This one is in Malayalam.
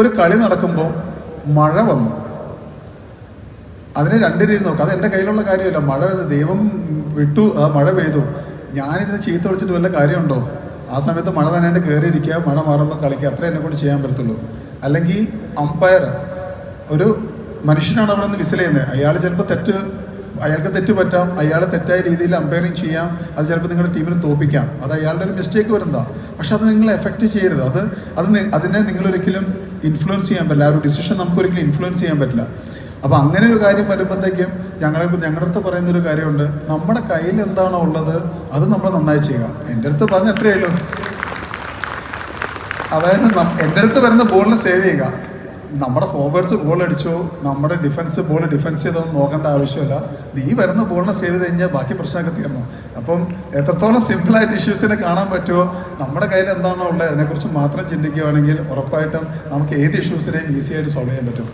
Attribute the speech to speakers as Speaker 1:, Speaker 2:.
Speaker 1: ഒരു കളി നടക്കുമ്പോൾ മഴ വന്നു, അതിനെ രണ്ട് രീതി നോക്കാം. അത് എൻ്റെ കയ്യിലുള്ള കാര്യമല്ല. മഴ ദൈവം വിട്ടു, ആ മഴ പെയ്തു. ഞാനിരുന്ന് ചീത്ത വിളിച്ചിട്ട് വല്ല കാര്യമുണ്ടോ? ആ സമയത്ത് മഴ നനയാണ്ട് കയറിയിരിക്കുക, മഴ മാറുമ്പോൾ കളിക്കുക, അത്രേ എന്നെ കൊണ്ട് ചെയ്യാൻ പറ്റത്തുള്ളൂ. അല്ലെങ്കിൽ അമ്പയർ, ഒരു മനുഷ്യനാണ് അവിടെ നിന്ന് വിസിൽ ചെയ്യുന്നത്. അയാൾ ചിലപ്പോൾ അയാൾക്ക് തെറ്റ് പറ്റാം, അയാൾ തെറ്റായ രീതിയിൽ അമ്പയറിങ് ചെയ്യാം, അത് ചിലപ്പോൾ നിങ്ങളുടെ ടീമിനെ തോൽപ്പിക്കാം, അത് അയാളുടെ ഒരു മിസ്റ്റേക്ക് വരുന്നതാണ്. പക്ഷെ അത് നിങ്ങളെ എഫക്റ്റ് ചെയ്യരുത്. അതിനെ നിങ്ങളൊരിക്കലും ഇൻഫ്ലുവൻസ് ചെയ്യാൻ പറ്റില്ല. ആ ഒരു ഡിസിഷൻ നമുക്കൊരിക്കലും ഇൻഫ്ലുവൻസ് ചെയ്യാൻ പറ്റില്ല. അപ്പോൾ അങ്ങനെ ഒരു കാര്യം വരുമ്പോഴത്തേക്കും ഞങ്ങളുടെ അടുത്ത് പറയുന്നൊരു കാര്യമുണ്ട്, നമ്മുടെ കയ്യിൽ എന്താണോ ഉള്ളത് അത് നമ്മൾ നന്നായി ചെയ്യുക. എൻ്റെ അടുത്ത് പറഞ്ഞ എത്രയേ ഉള്ളൂ, അതായത് എൻ്റെ അടുത്ത് വരുന്ന ബോളിനെ സേവ് ചെയ്യുക. നമ്മുടെ ഫോർവേഡ്സ് ഗോൾ അടിച്ചോ, നമ്മുടെ ഡിഫൻസ് ബോൾ ഡിഫൻസ് ചെയ്തോ നോക്കേണ്ട ആവശ്യമില്ല. നീ വരുന്ന ബോളിനെ സേവ് ചെയ്ത് കഴിഞ്ഞാൽ ബാക്കി പ്രശ്നമൊക്കെ തീർന്നു. അപ്പം എത്രത്തോളം സിമ്പിളായിട്ട് ഇഷ്യൂസിനെ കാണാൻ പറ്റുമോ, നമ്മുടെ കയ്യിൽ എന്താണോ ഉള്ളത് അതിനെക്കുറിച്ച് മാത്രം ചിന്തിക്കുകയാണെങ്കിൽ ഉറപ്പായിട്ടും നമുക്ക് ഏത് ഇഷ്യൂസിനെയും ഈസിയായിട്ട് സോൾവ് ചെയ്യാൻ പറ്റും.